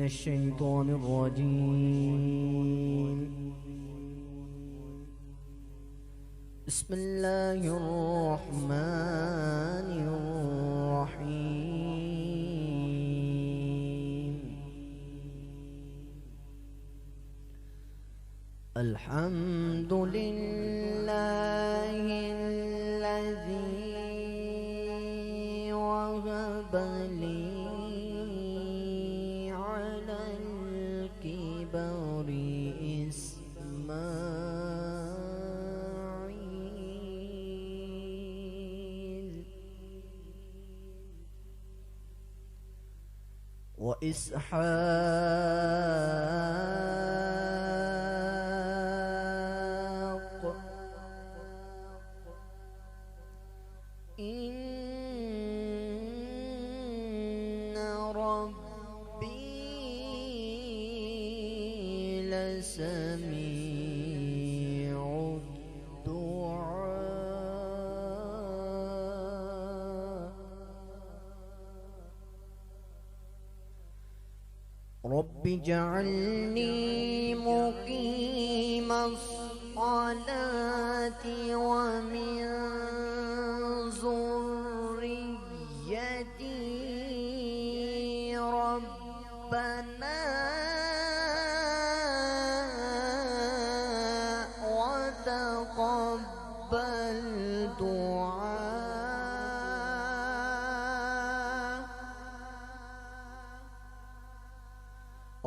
الشيطان الرجيم. بسم الله الرحمن الرحيم. الحمد لله الذي وهب لي على الكبر إسماعيل وإسحاق إن ربي لسميع الدعاء. رب اجعلني مقيم الصلاة ومن ذريتي ربنا وتقبل دعاء.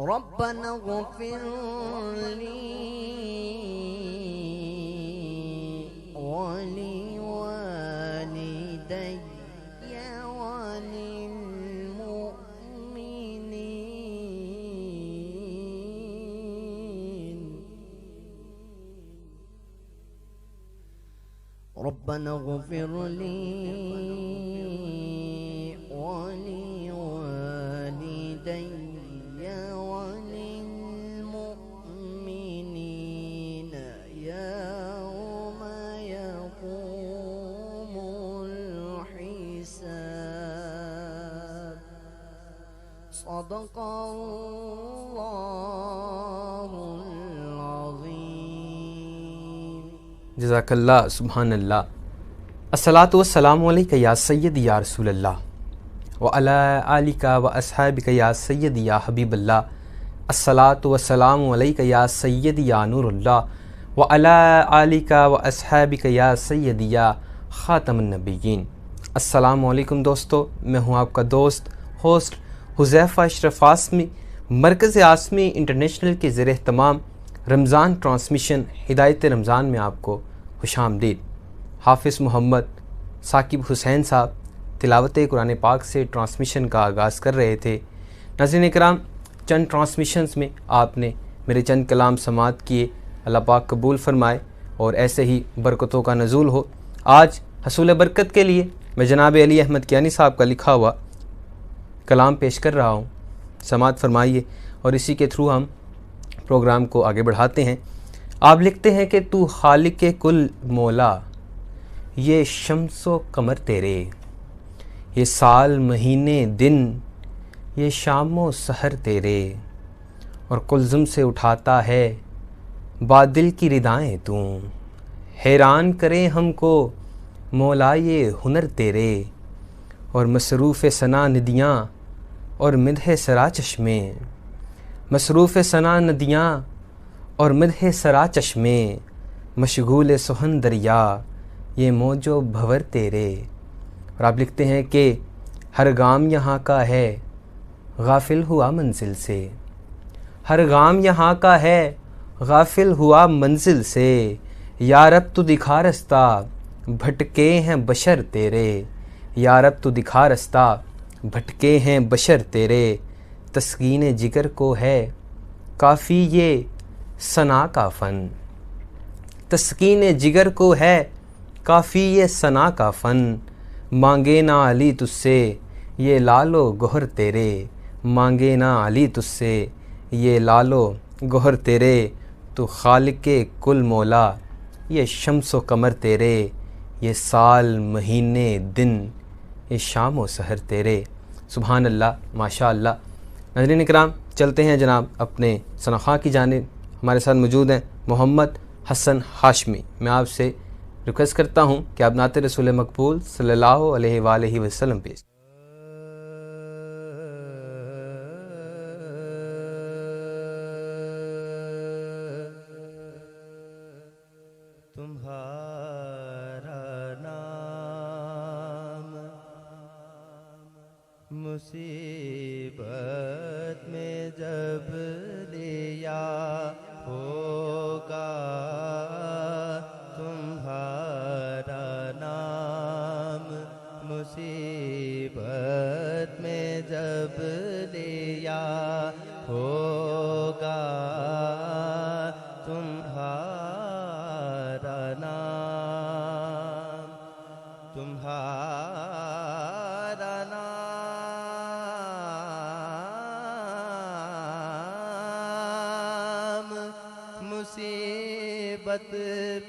ربنا اغفر لي ولوالدي وللمؤمنين. ربنا اغفر لي ولوالدي وللمؤمنين يوم يقوم الحساب. صدق الله العظيم. جزاک اللہ. سبحان اللہ. الصلاۃ والسلام علیک یا سید یا رسول اللہ وعلی آلک و اصحابک یا سید یا حبیب اللہ. الصلاۃ والسلام علیک یا سید یا نور اللہ وعلی آلک و اصحابک یا سید یا خاتم النبیین. السلام علیکم دوستو، میں ہوں آپ کا دوست ہوسٹ حذیفہ اشرف عاصمی، مرکز عاصمی انٹرنیشنل کے زیر اہتمام رمضان ٹرانسمیشن ہدایت رمضان میں آپ کو خوش آمدید. حافظ محمد ثاقب حسین صاحب تلاوت قرآن پاک سے ٹرانسمیشن کا آغاز کر رہے تھے. ناظرین اکرام، چند ٹرانسمیشنز میں آپ نے میرے چند کلام سماعت کیے، اللہ پاک قبول فرمائے اور ایسے ہی برکتوں کا نزول ہو. آج حصول برکت کے لیے میں جناب علی احمد کیانی صاحب کا لکھا ہوا کلام پیش کر رہا ہوں، سماعت فرمائیے اور اسی کے تھرو ہم پروگرام کو آگے بڑھاتے ہیں. آپ لکھتے ہیں کہ تو خالق کل مولا، یہ شمس و قمر تیرے، یہ سال مہینے دن، یہ شام و سحر تیرے، اور قلزم سے اٹھاتا ہے بادل کی ردائیں تو، حیران کرے ہم کو مولا یہ ہنر تیرے، اور مصروف ثنا ندیاں اور مدح سرا چشمے، مصروف ثنا ندیاں اور مدح سرا چشمے، مشغول سخن دریا یہ موج و بھور تیرے. اور آپ لکھتے ہیں کہ ہر گام یہاں کا ہے غافل ہوا منزل سے، ہر گام یہاں کا ہے غافل ہوا منزل سے، یا رب تو دکھا رستہ بھٹکے ہیں بشر تیرے، یا رب تو دکھا رستہ بھٹکے ہیں بشر تیرے، تسکین جگر کو ہے کافی یہ ثنا کا فن، تسکین جگر کو ہے کافی یہ ثنا کا فن، مانگے نہ علی تجھ سے یہ لال و گہر تیرے، مانگے نہ علی تجھ سے یہ لال و گہر تیرے، تو خالق کل مولا یہ شمس و قمر تیرے، یہ سال مہینے دن، یہ شام و سحر تیرے. سبحان اللہ، ماشاء اللہ. ناظرین اکرام، چلتے ہیں جناب اپنے ثناخواں کی جانب. ہمارے ساتھ موجود ہیں محمد حسن ہاشمی. میں آپ سے ریکویسٹ کرتا ہوں کہ آپ نعت رسول مقبول صلی اللہ علیہ وآلہ وسلم پیش. تمہارا نام مصیبت میں جب لیا ہوگا، تمہارا نام مصیبت میں جب لیا ہوگا، تمہارا نام، تمہارا نام مصیبت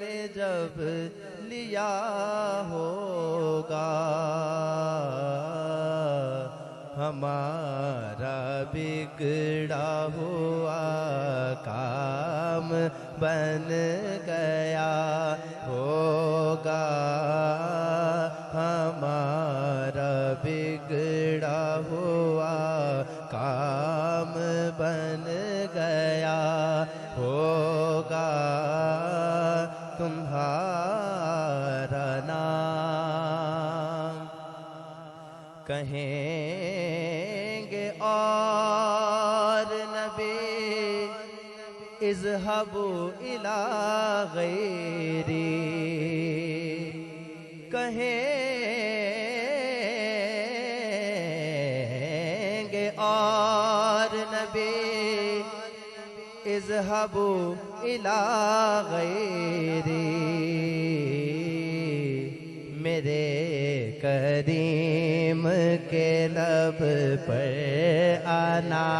میں جب لیا ہوگا، ہمارا بگڑا ہوا کام بن گیا ہوگا، ہمارا بگڑا ہوا کام بن گیا ہوگا، تمہارا نام. کہیں گے اور نبی اذهبوا إلى غیری، کہیں گے اور نبی اذهبوا إلى غیری، میرے کریم کے لب پر آنا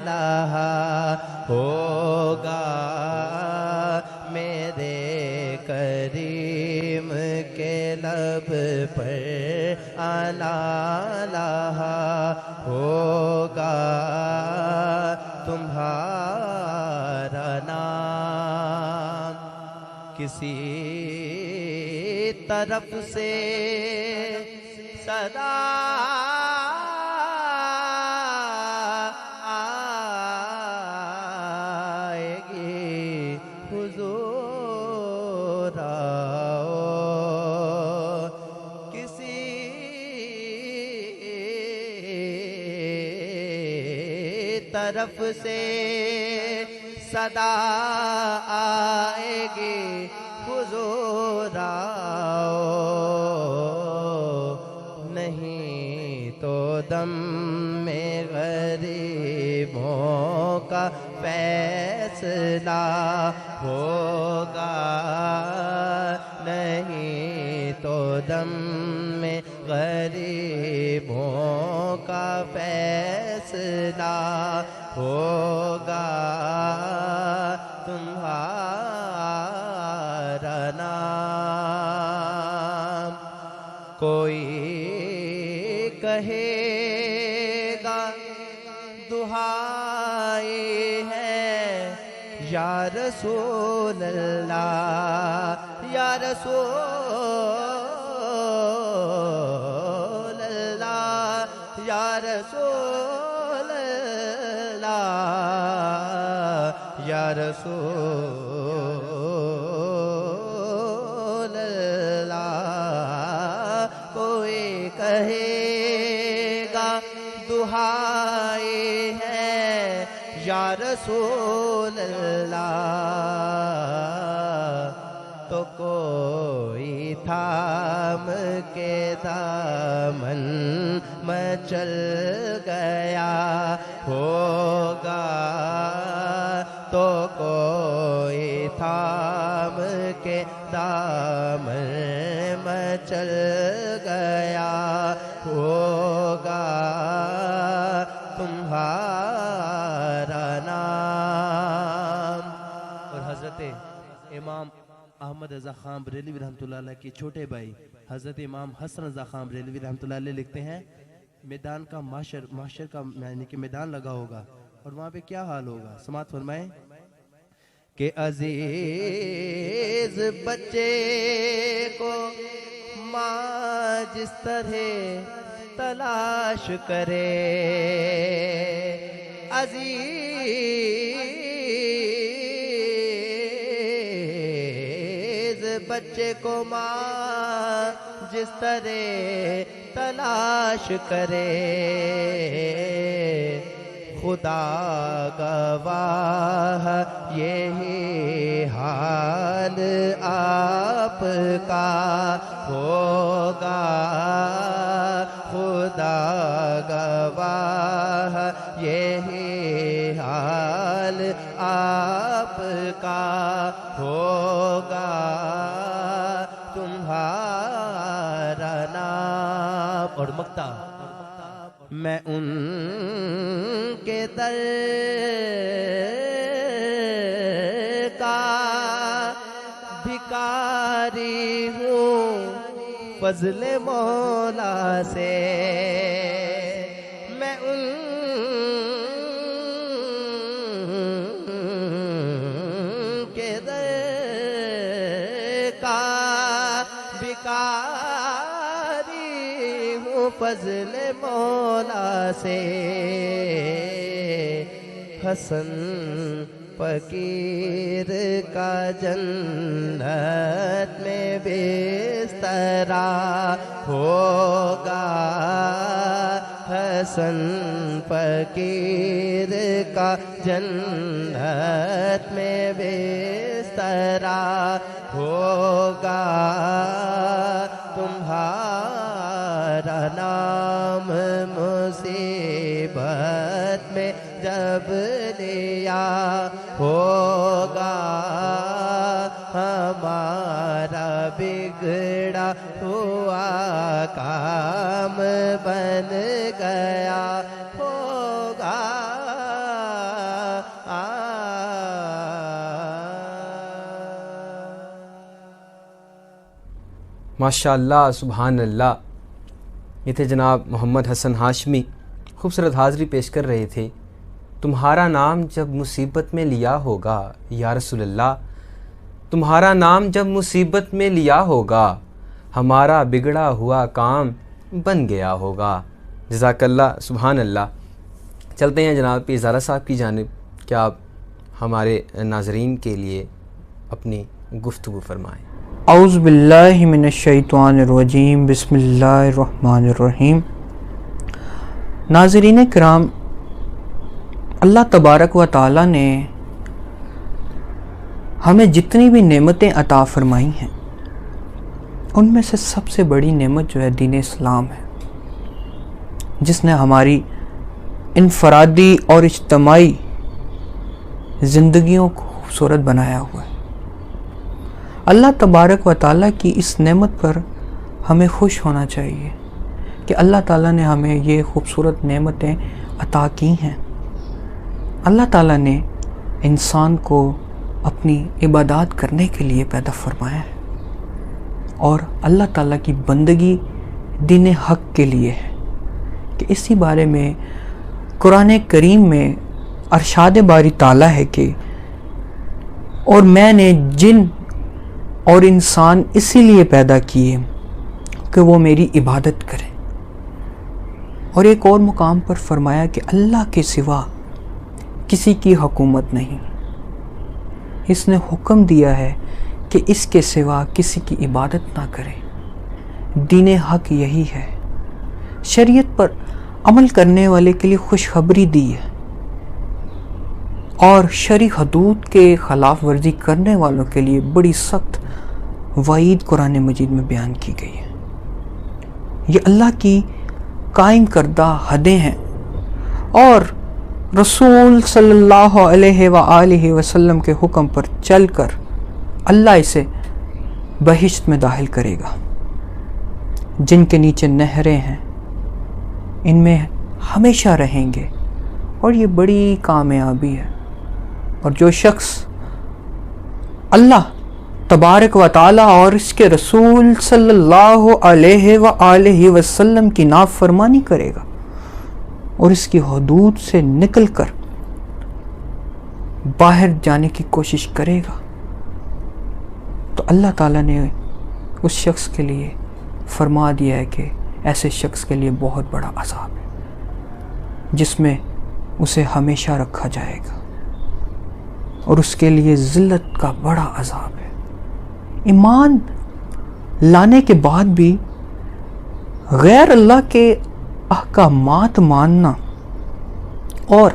لہا ہوگا، میرے کریم کے لب پر آنا لہا ہوگا، تمہارا نام. کسی طرف سے صدا آئے گی، حضور آؤ. کسی طرف سے صدا آئے گی، حضور آؤ. نہیں تو دم میں غریبوں کا فیصلہ ہوگا، نہیں تو دم میں غریبوں کا فیصلہ ہوگا، تمہارا نام. کوئی کہے گا دہائی ہے یا رسول اللہ، یا رسول اللہ، یا رسول اللہ، یا رسول اللہ. کوئی کہے گا دہائی ہے یا رسول اللہ، تو کوئی تھام کے دامن مچل گیا ہوگا، تو کوئی تھام کے دامن مچل گیا ہوگا، تمہارا نام. اور حضرت امام احمد رضا خان بریلوی رحمۃ اللہ علیہ کے چھوٹے بھائی حضرت امام حسن رضا خان بریلوی رحمۃ اللہ علیہ لکھتے ہیں میدان کا معاشر کا یعنی کہ میدان لگا ہوگا اور وہاں پہ کیا حال ہوگا. سماعت فرمائیں کہ عزیز بچے کو ماں جس طرح تلاش کرے، عزیز بچے کو ماں جس طرح تلاش کرے، خدا گواہ یہی حال آپ کا ہوگا، خدا گواہ یہی حال آپ کا ہوگا. تمہارا نام اور مقطع میں ان کے در کا بھکاری ہوں، فضل مولا سے میں ان کے در کا بھکاری ہوں، فضل مولا سے. حسن فقیر کا جنت میں بسترا ہوگا، حسن فقیر کا جنت میں بسترا ہوگا. تمہارا نام مصیبت میں جب لیا ہوگا، ہمارا بگڑا ہوا کام بن گیا ہوگا. ماشاءاللہ سبحان اللہ. یہ تھے جناب محمد حسن ہاشمی، خوبصورت حاضری پیش کر رہے تھے. تمہارا نام جب مصیبت میں لیا ہوگا یا رسول اللہ، تمہارا نام جب مصیبت میں لیا ہوگا، ہمارا بگڑا ہوا کام بن گیا ہوگا. جزاک اللہ سبحان اللہ. چلتے ہیں جناب پیر زارا صاحب کی جانب. کیا آپ ہمارے ناظرین کے لیے اپنی گفتگو فرمائیں. اعوذ باللہ من الشیطان الرجیم، بسم اللہ الرحمن الرحیم. ناظرین کرام، اللہ تبارک و تعالیٰ نے ہمیں جتنی بھی نعمتیں عطا فرمائی ہیں، ان میں سے سب سے بڑی نعمت جو ہے دین اسلام ہے، جس نے ہماری انفرادی اور اجتماعی زندگیوں کو خوبصورت بنایا ہوا ہے. اللہ تبارک و تعالیٰ کی اس نعمت پر ہمیں خوش ہونا چاہیے کہ اللہ تعالیٰ نے ہمیں یہ خوبصورت نعمتیں عطا کی ہیں. اللہ تعالیٰ نے انسان کو اپنی عبادات کرنے کے لیے پیدا فرمایا ہے، اور اللہ تعالیٰ کی بندگی دین حق کے لیے ہے. کہ اسی بارے میں قرآن کریم میں ارشاد باری تعالیٰ ہے کہ اور میں نے جن اور انسان اسی لیے پیدا کیے کہ وہ میری عبادت کریں. اور ایک اور مقام پر فرمایا کہ اللہ کے سوا کسی کی حکومت نہیں، اس نے حکم دیا ہے کہ اس کے سوا کسی کی عبادت نہ کریں. دین حق یہی ہے. شریعت پر عمل کرنے والے کے لیے خوشخبری دی ہے، اور شرعی حدود کے خلاف ورزی کرنے والوں کے لیے بڑی سخت وعید قرآن مجید میں بیان کی گئی ہے. یہ اللہ کی قائم کردہ حدیں ہیں، اور رسول صلی اللہ علیہ وآلہ وسلم کے حکم پر چل کر اللہ اسے بہشت میں داخل کرے گا. جن کے نیچے نہریں ہیں، ان میں ہمیشہ رہیں گے، اور یہ بڑی کامیابی ہے. اور جو شخص اللہ تبارک و تعالیٰ اور اس کے رسول صلی اللہ علیہ وآلہ وسلم کی نافرمانی کرے گا، اور اس کی حدود سے نکل کر باہر جانے کی کوشش کرے گا تو اللہ تعالیٰ نے اس شخص کے لیے فرما دیا ہے کہ ایسے شخص کے لیے بہت بڑا عذاب ہے جس میں اسے ہمیشہ رکھا جائے گا اور اس کے لیے ذلت کا بڑا عذاب ہے۔ ایمان لانے کے بعد بھی غیر اللہ کے احکامات ماننا اور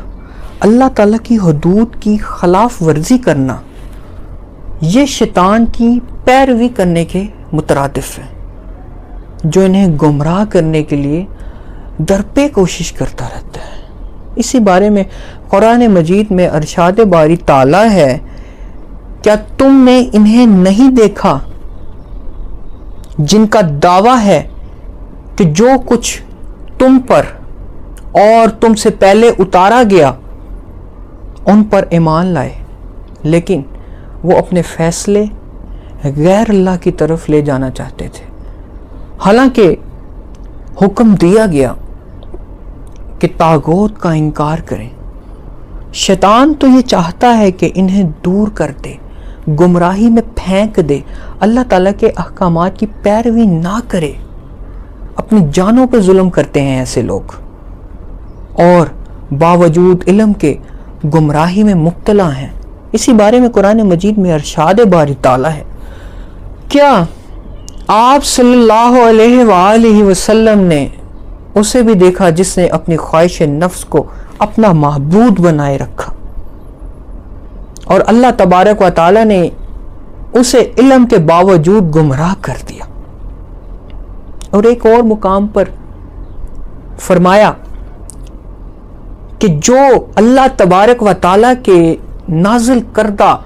اللہ تعالیٰ کی حدود کی خلاف ورزی کرنا یہ شیطان کی پیروی کرنے کے مترادف ہے، جو انہیں گمراہ کرنے کے لیے درپے کوشش کرتا رہتا ہے۔ اسی بارے میں قرآن مجید میں ارشاد باری تعالیٰ ہے، کیا تم نے انہیں نہیں دیکھا جن کا دعویٰ ہے کہ جو کچھ تم پر اور تم سے پہلے اتارا گیا ان پر ایمان لائے، لیکن وہ اپنے فیصلے غیر اللہ کی طرف لے جانا چاہتے تھے، حالانکہ حکم دیا گیا کہ طاغوت کا انکار کریں۔ شیطان تو یہ چاہتا ہے کہ انہیں دور کر دے، گمراہی میں پھینک دے، اللہ تعالیٰ کے احکامات کی پیروی نہ کرے۔ اپنی جانوں پہ ظلم کرتے ہیں ایسے لوگ، اور باوجود علم کے گمراہی میں مبتلا ہیں۔ اسی بارے میں قرآن مجید میں ارشاد باری تعالیٰ ہے، کیا آپ صلی اللہ علیہ وآلہ وسلم نے اسے بھی دیکھا جس نے اپنی خواہش نفس کو اپنا معبود بنائے رکھا اور اللہ تبارک و تعالیٰ نے اسے علم کے باوجود گمراہ کر دیا۔ اور ایک اور مقام پر فرمایا کہ جو اللہ تبارک و تعالیٰ کے نازل کردہ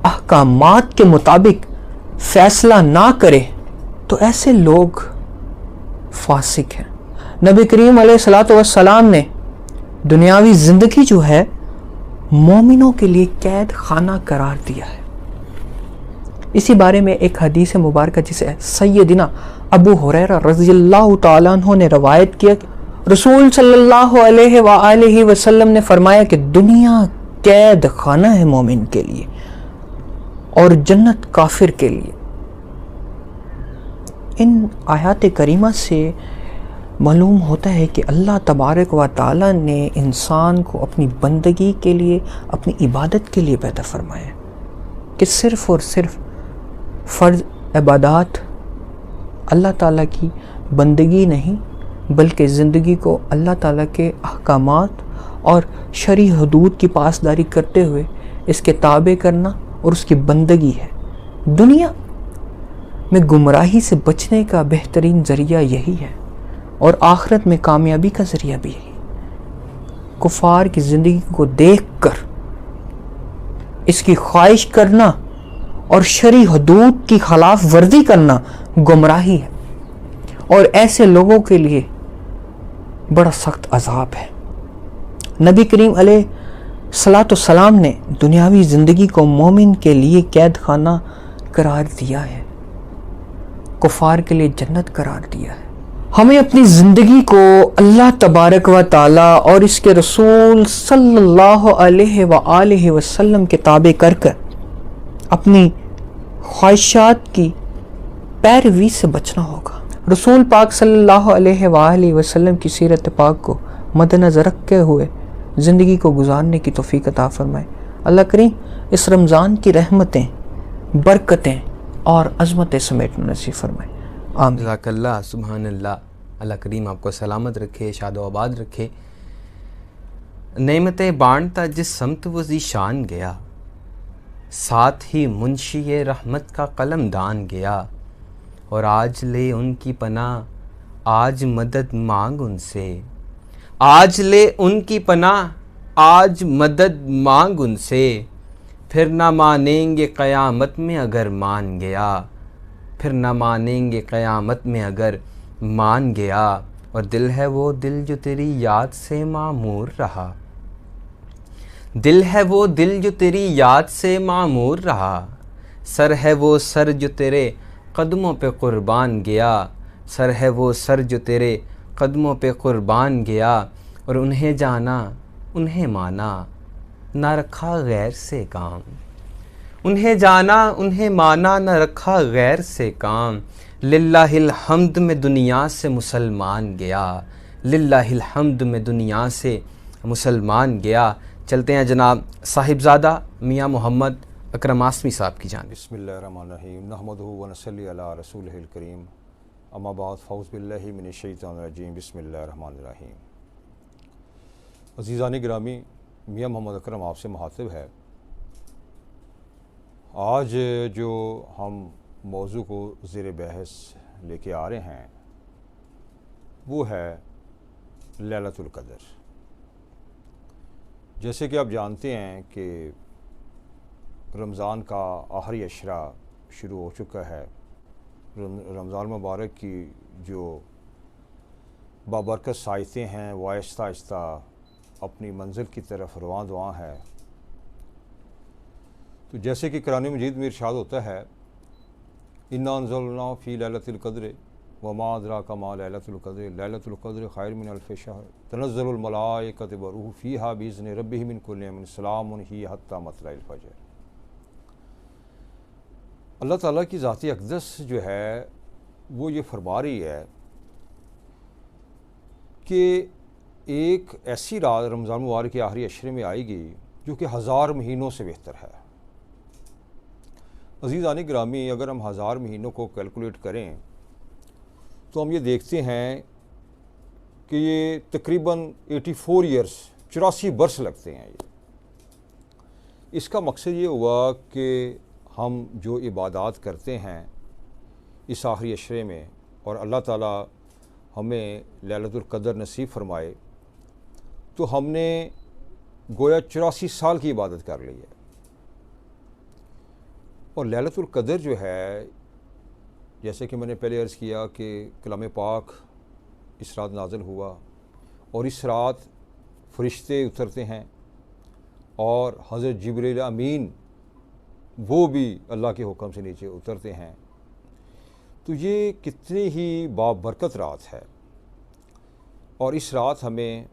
احکامات کے مطابق فیصلہ نہ کرے تو ایسے لوگ فاسق ہیں۔ نبی کریم علیہ الصلوۃ والسلام نے دنیاوی زندگی جو ہے مومنوں کے لیے قید خانہ قرار دیا ہے۔ اسی بارے میں ایک حدیث مبارکہ جسے سیدنا ابو ہریرہ رضی اللہ تعالیٰ عنہ نے روایت کیا کہ رسول صلی اللہ علیہ وآلہ وسلم نے فرمایا کہ دنیا قید خانہ ہے مومن کے لیے اور جنت کافر کے لیے۔ ان آیات کریمہ سے معلوم ہوتا ہے کہ اللہ تبارک و تعالیٰ نے انسان کو اپنی بندگی کے لیے، اپنی عبادت کے لیے پیدا فرمایا، کہ صرف اور صرف فرض عبادات اللہ تعالیٰ کی بندگی نہیں بلکہ زندگی کو اللہ تعالیٰ کے احکامات اور شرعی حدود کی پاسداری کرتے ہوئے اس کے تابع کرنا اور اس کی بندگی ہے۔ دنیا میں گمراہی سے بچنے کا بہترین ذریعہ یہی ہے اور آخرت میں کامیابی کا ذریعہ بھی یہی۔ کفار کی زندگی کو دیکھ کر اس کی خواہش کرنا اور شرعی حدود کی خلاف ورزی کرنا گمراہی ہے، اور ایسے لوگوں کے لیے بڑا سخت عذاب ہے۔ نبی کریم علیہ الصلوۃ والسلام نے دنیاوی زندگی کو مومن کے لیے قید خانہ قرار دیا ہے، کفار کے لیے جنت قرار دیا ہے۔ ہمیں اپنی زندگی کو اللہ تبارک و تعالیٰ اور اس کے رسول صلی اللہ علیہ وآلہ وسلم کے تابع کر کر اپنی خواہشات کی پیروی سے بچنا ہوگا۔ رسول پاک صلی اللہ علیہ وآلہ وسلم کی سیرت پاک کو مد نظر رکھتے ہوئے زندگی کو گزارنے کی توفیق عطا فرمائے۔ اللہ کریم اس رمضان کی رحمتیں، برکتیں اور عظمتیں سمیٹنا نصیب فرمائے۔ آمین۔ جزاک اللہ، سبحان اللہ۔ اللہ کریم آپ کو سلامت رکھے، شاد و آباد رکھے۔ نعمتیں بانٹتا جس سمت وہ ذیشان گیا، ساتھ ہی منشی رحمت کا قلم دان گیا، اور آج لے ان کی پناہ، آج مدد مانگ ان سے، آج لے ان کی پناہ، آج مدد مانگ ان سے، پھر نہ مانیں گے قیامت میں اگر مان گیا، پھر نہ مانیں گے قیامت میں اگر مان گیا، اور دل ہے وہ دل جو تیری یاد سے معمور رہا، دل ہے وہ دل جو تیری یاد سے معمور رہا، سر ہے وہ سر جو تیرے قدموں پہ قربان گیا، سر ہے وہ سر جو تیرے قدموں پہ قربان گیا، اور انہیں جانا انہیں مانا نہ رکھا غیر سے کام، انہیں جانا انہیں مانا نہ رکھا غیر سے کام، للہ الحمد میں دنیا سے مسلمان گیا، للہ الحمد میں دنیا سے مسلمان گیا۔ چلتے ہیں جناب صاحبزادہ میاں محمد اکرم آسمی صاحب کی جانب۔ بسم اللہ الرحمن الرحیم، نحمدہ ونصلی علی رسولہ الکریم، اما بعد، فاعوذ باللہ من الشیطان الرجیم، بسم اللہ الرحمن الرحیم۔ عزیزان گرامی، میاں محمد اکرم آپ سے مخاطب ہے۔ آج جو ہم موضوع کو زیر بحث لے کے آ رہے ہیں وہ ہے لیلۃ القدر۔ جیسے کہ آپ جانتے ہیں کہ رمضان کا آخری عشرہ شروع ہو چکا ہے۔ رمضان مبارک کی جو بابرکت ساعتیں ہیں وہ آہستہ آہستہ اپنی منزل کی طرف رواں دواں ہے۔ تو جیسے کہ قرآن مجید میں ارشاد ہوتا ہے، انا انزلنا فی لیلۃ القدر وما ادراک ما لیلۃ القدر لیلۃ القدر خیر من الف شہر تنزل الملائکۃ والروح فیہا باذن ربہم من کل امر سلام ہی حتی مطلع الفجر۔ اللہ تعالیٰ کی ذات اقدس جو ہے وہ یہ فرما رہی ہے کہ ایک ایسی رات رمضان مبارک کے آخری عشرے میں آئے گی جو کہ 1000 مہینوں سے بہتر ہے۔ عزیزان گرامی، اگر ہم 1000 مہینوں کو کیلکولیٹ کریں تو ہم یہ دیکھتے ہیں کہ یہ تقریباً 84 ایئرس 84 برس لگتے ہیں۔ اس کا مقصد یہ ہوا کہ ہم جو عبادات کرتے ہیں اس آخری عشرے میں، اور اللہ تعالیٰ ہمیں لیلۃ القدر نصیب فرمائے، تو ہم نے گویا 84 سال کی عبادت کر لی ہے۔ اور لیلۃ القدر جو ہے، جیسے کہ میں نے پہلے عرض کیا کہ کلام پاک اس رات نازل ہوا، اور اس رات فرشتے اترتے ہیں اور حضرت جبریل امین وہ بھی اللہ کے حکم سے نیچے اترتے ہیں۔ تو یہ کتنی ہی بابرکت رات ہے، اور اس رات ہمیں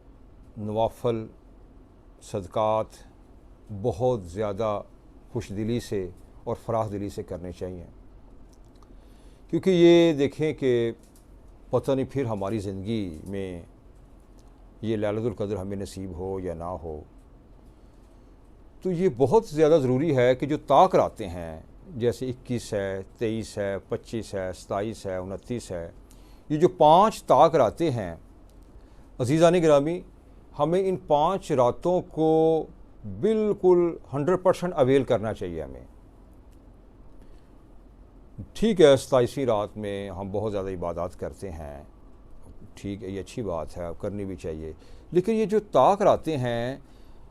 نوافل صدقات بہت زیادہ خوش دلی سے اور فراخ دلی سے کرنے چاہیے، کیونکہ یہ دیکھیں کہ پتہ نہیں پھر ہماری زندگی میں یہ لیلۃ القدر ہمیں نصیب ہو یا نہ ہو۔ تو یہ بہت زیادہ ضروری ہے کہ جو طاق راتیں ہیں، جیسے 21 ہے، 23 ہے، 25 ہے، 27 ہے، 29 ہے، یہ جو 5 طاق راتیں ہیں، عزیزان گرامی، ہمیں ان 5 راتوں کو بالکل 100% اویل کرنا چاہیے ہمیں۔ ٹھیک ہے، 27ویں رات میں ہم بہت زیادہ عبادات کرتے ہیں، ٹھیک ہے، یہ اچھی بات ہے، کرنی بھی چاہیے، لیکن یہ جو طاق راتیں ہیں،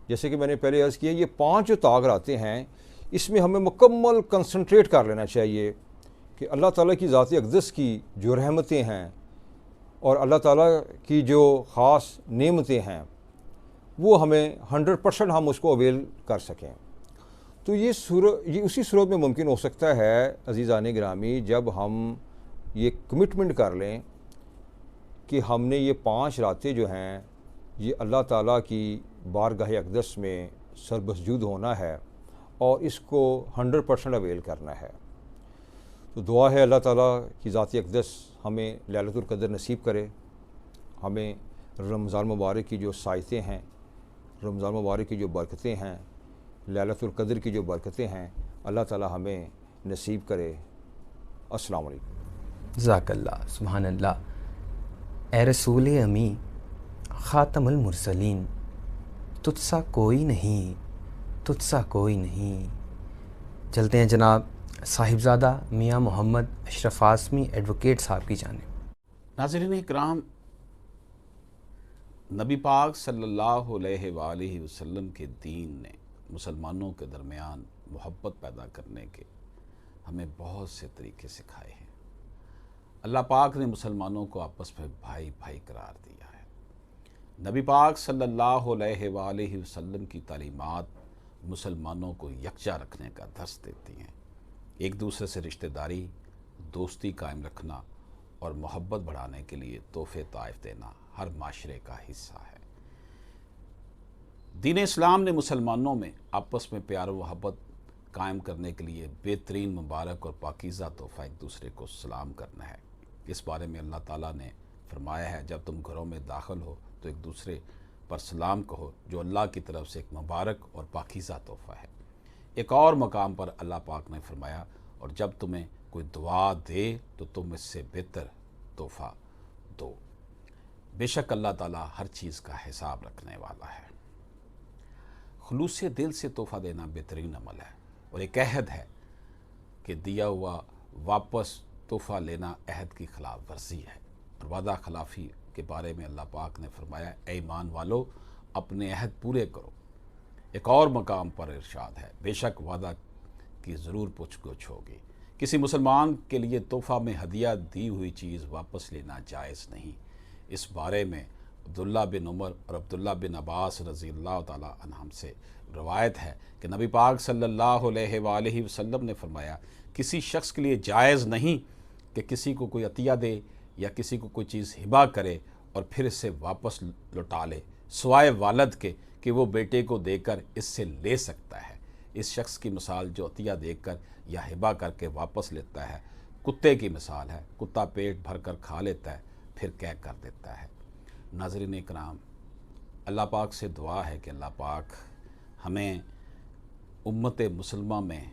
جیسے کہ میں نے پہلے عرض کیا، یہ 5 جو طاق راتیں ہیں، اس میں ہمیں مکمل کنسنٹریٹ کر لینا چاہیے کہ اللہ تعالیٰ کی ذات اقدس کی جو رحمتیں ہیں اور اللہ تعالیٰ کی جو خاص نعمتیں ہیں وہ ہمیں 100% ہم اس کو اویل کر سکیں۔ تو یہ اسی صورت میں ممکن ہو سکتا ہے عزیزان گرامی، جب ہم یہ کمٹمنٹ کر لیں کہ ہم نے یہ 5 راتیں جو ہیں یہ اللہ تعالیٰ کی بارگاہ اقدس میں سربسجود ہونا ہے اور اس کو 100% اویل کرنا ہے۔ تو دعا ہے اللہ تعالیٰ کی ذات اقدس ہمیں لیلۃ القدر نصیب کرے، ہمیں رمضان مبارک کی جو ساعتیں ہیں، رمضان مبارک کی جو برکتیں ہیں، لیلۃ القدر کی جو برکتیں ہیں، اللہ تعالیٰ ہمیں نصیب کرے۔ السلام علیکم۔ جزاک اللہ، سبحان اللہ۔ اے رسول امی خاتم المرسلین، تجھ سا کوئی نہیں، تجھ سا کوئی نہیں۔ چلتے ہیں جناب صاحبزادہ میاں محمد اشرف آسمی ایڈوکیٹ صاحب کی جانب۔ ناظرین اکرام، نبی پاک صلی اللہ علیہ وآلہ وسلم کے دین نے مسلمانوں کے درمیان محبت پیدا کرنے کے ہمیں بہت سے طریقے سکھائے ہیں۔ اللہ پاک نے مسلمانوں کو آپس میں بھائی بھائی قرار دیا ہے۔ نبی پاک صلی اللہ علیہ وآلہ وسلم کی تعلیمات مسلمانوں کو یکجا رکھنے کا درس دیتی ہیں، ایک دوسرے سے رشتہ داری، دوستی قائم رکھنا اور محبت بڑھانے کے لیے تحفے طائف دینا ہر معاشرے کا حصہ ہے۔ دین اسلام نے مسلمانوں میں آپس میں پیار و محبت قائم کرنے کے لیے بہترین مبارک اور پاکیزہ تحفہ ایک دوسرے کو سلام کرنا ہے۔ اس بارے میں اللہ تعالیٰ نے فرمایا ہے جب تم گھروں میں داخل ہو تو ایک دوسرے پر سلام کہو جو اللہ کی طرف سے ایک مبارک اور پاکیزہ تحفہ ہے۔ ایک اور مقام پر اللہ پاک نے فرمایا اور جب تمہیں کوئی دعا دے تو تم اس سے بہتر تحفہ دو۔ بے شک اللہ تعالیٰ ہر چیز کا حساب رکھنے والا ہے۔ خلوص دل سے تحفہ دینا بہترین عمل ہے اور ایک عہد ہے کہ دیا ہوا واپس تحفہ لینا عہد کی خلاف ورزی ہے، اور وعدہ خلافی کے بارے میں اللہ پاک نے فرمایا اے ایمان والو اپنے عہد پورے کرو۔ ایک اور مقام پر ارشاد ہے بے شک وعدہ کی ضرور پوچھ گچھ ہوگی۔ کسی مسلمان کے لیے تحفہ میں ہدیہ دی ہوئی چیز واپس لینا جائز نہیں۔ اس بارے میں عبداللہ بن عمر اور عبداللہ بن عباس رضی اللہ تعالیٰ عنہم سے روایت ہے کہ نبی پاک صلی اللہ علیہ وآلہ وسلم نے فرمایا کسی شخص کے لیے جائز نہیں کہ کسی کو کوئی عطیہ دے یا کسی کو کوئی چیز ہبہ کرے اور پھر اسے واپس لوٹا لے، سوائے والد کے کہ وہ بیٹے کو دے کر اس سے لے سکتا ہے۔ اس شخص کی مثال جو عطیہ دے کر یا ہبہ کر کے واپس لیتا ہے کتے کی مثال ہے۔ کتا پیٹ بھر کر کھا لیتا ہے پھر کیا کر دیتا ہے۔ ناظرین اکرام، اللہ پاک سے دعا ہے کہ اللہ پاک ہمیں امت مسلمہ میں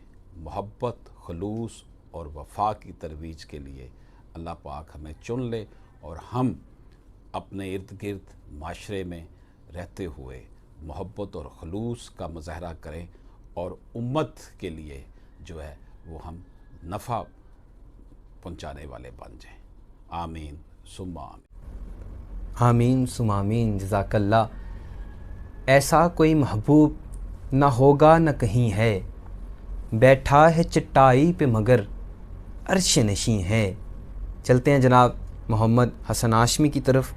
محبت، خلوص اور وفا کی ترویج کے لیے اللہ پاک ہمیں چن لے اور ہم اپنے ارد گرد معاشرے میں رہتے ہوئے محبت اور خلوص کا مظاہرہ کریں اور امت کے لیے جو ہے وہ ہم نفع پہنچانے والے بن جائیں۔ آمین ثم آمین۔ آمین ثم آمین۔ جزاک اللہ۔ ایسا کوئی محبوب نہ ہوگا نہ کہیں ہے، بیٹھا ہے چٹائی پہ مگر عرش نشیں ہے۔ چلتے ہیں جناب محمد حسن ہاشمی کی طرف،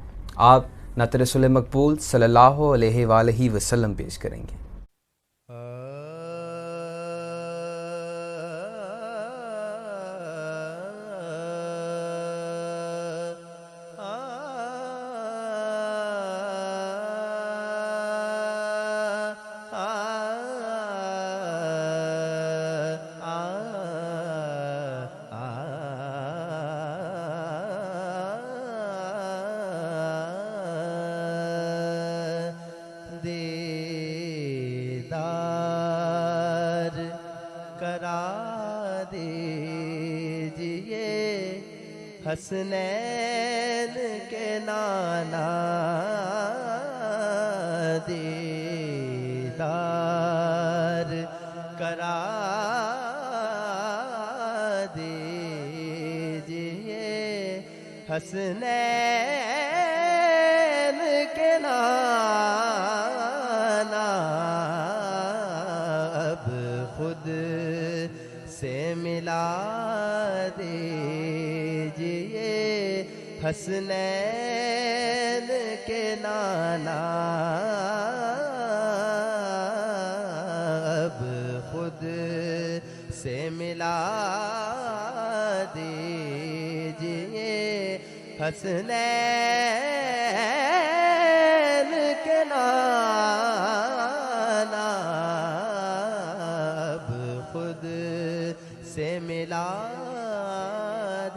آپ نعت رسول مقبول صلی اللہ علیہ وآلہ وسلم پیش کریں گے۔ دیدار کرا دیجئے حسنین کے نانا، دیدار کرا دیجئے حسنین کے نانا، اب خود سے ملا دیجئے حسنین کے نانا، اب خود سے ملا دیجئے حسنین کے نانا، اب خود سے ملا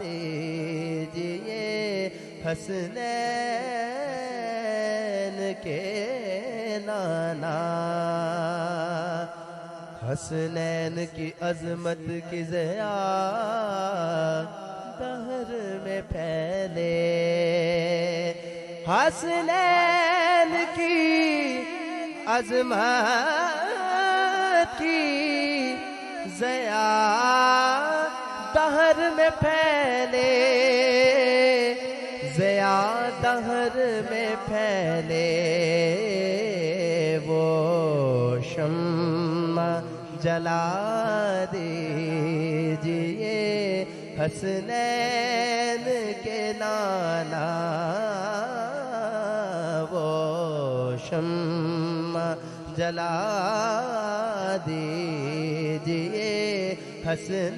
دیجئے حسنین کے نانا۔ حسنین کی عظمت کی ضیا دہر میں پھیلے، حسنین کی عظمت کی ضیا دہر میں پھیلے، ضیا دہر میں پھیلے، وہ شمع جلا دیجئے حسنین کے نانا، وہ شمع جلا دیجئے حسنین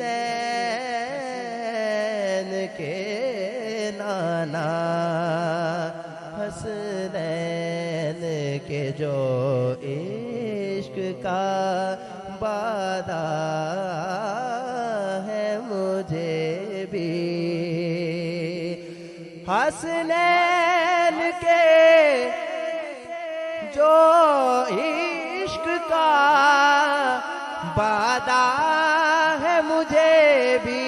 کے نانا، حسنین کے جو عشق کا وعدہ ہے مجھے بھی، حسنین کے جو عشق کا وعدہ ہے مجھے بھی،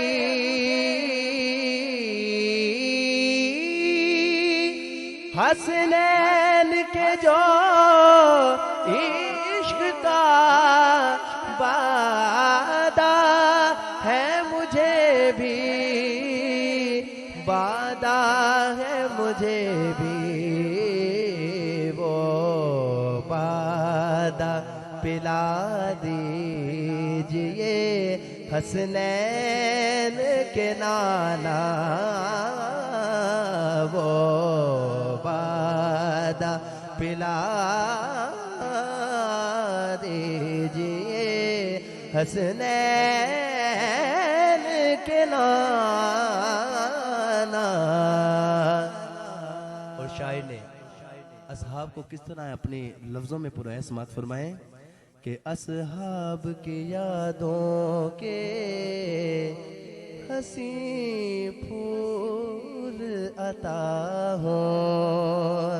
حسنین کے جو عشق کا وعدہ ہے مجھے بھی، وعدہ ہے مجھے بھی، وہ وعدہ پلا دیجئے حسنین کے نانا، وہ وعدہ پلا دیجئے حسنین کے نانا۔ اور شاعر نے اصحاب کو کس طرح اپنے لفظوں میں پرایا، سماعت فرمائیں کہ اصحاب کی یادوں کے حسین پھول عطا ہوں،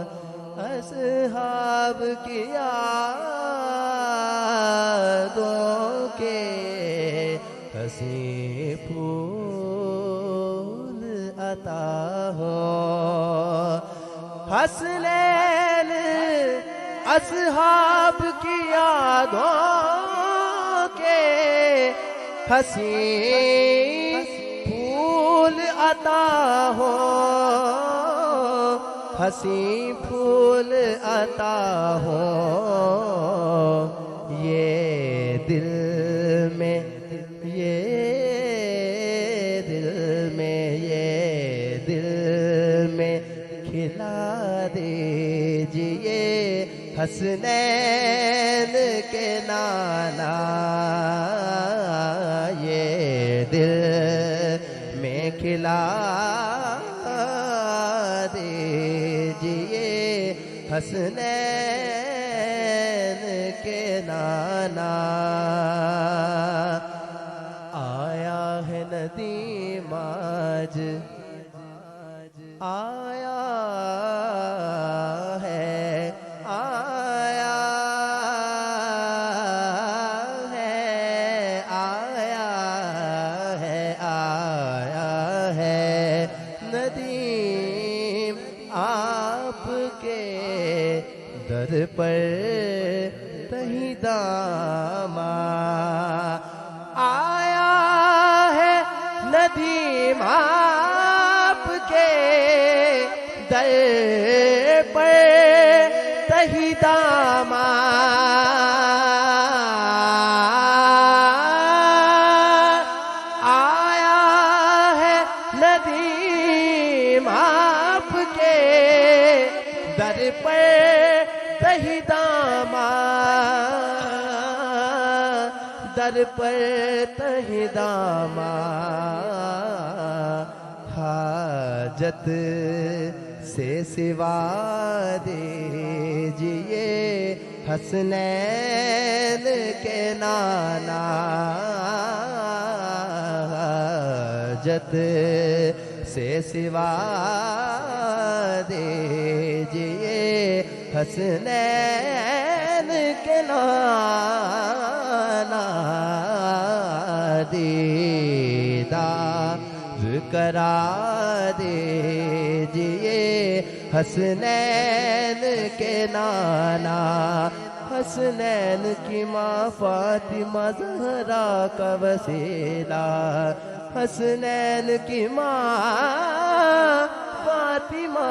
اصحاب کی یادوں کے حسین پھول عطا ہوں، حسنین اصحاب کی یادوں کے حسین پھول عطا ہو، حسین پھول عطا ہو، یہ دل میں یہ دل میں یہ دل میں کھلا دیجئے حسنین کے نانا، یہ دل میں کھلا دیجئے حسنین کے نانا۔ آیا ہے ندیم آج، آیا ہے آیا ہے آیا ہے آیا ہے ندیم آپ کے در پر تہی داما، آیا ہے ندیم آپ کے در پر تہی داما، آیا ہے ندیم آپ کے در پر تہی داما، در پر تہی داما، حاجت سے سوا دیجئے حسنین کے نانا، حاجت سے سوا دیجئے حسنین کے نانا، دیدار کرا دیجئے حسنین کے نانا، حسنین کی ماں فاطمہ زہرا کا وسیلہ، حسنین کی ماں فاطمہ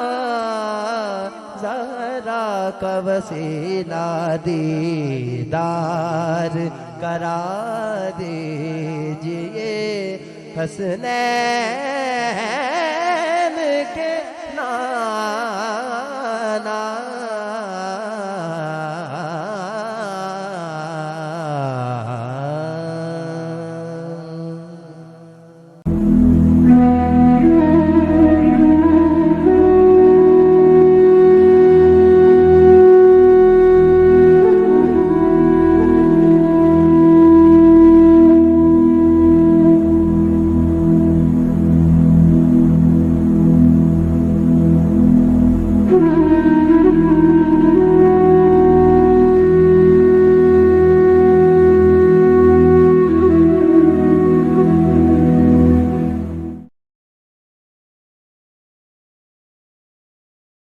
زہرا کا وسیلہ، دیدار کرا دیجئے حسنین کے نام۔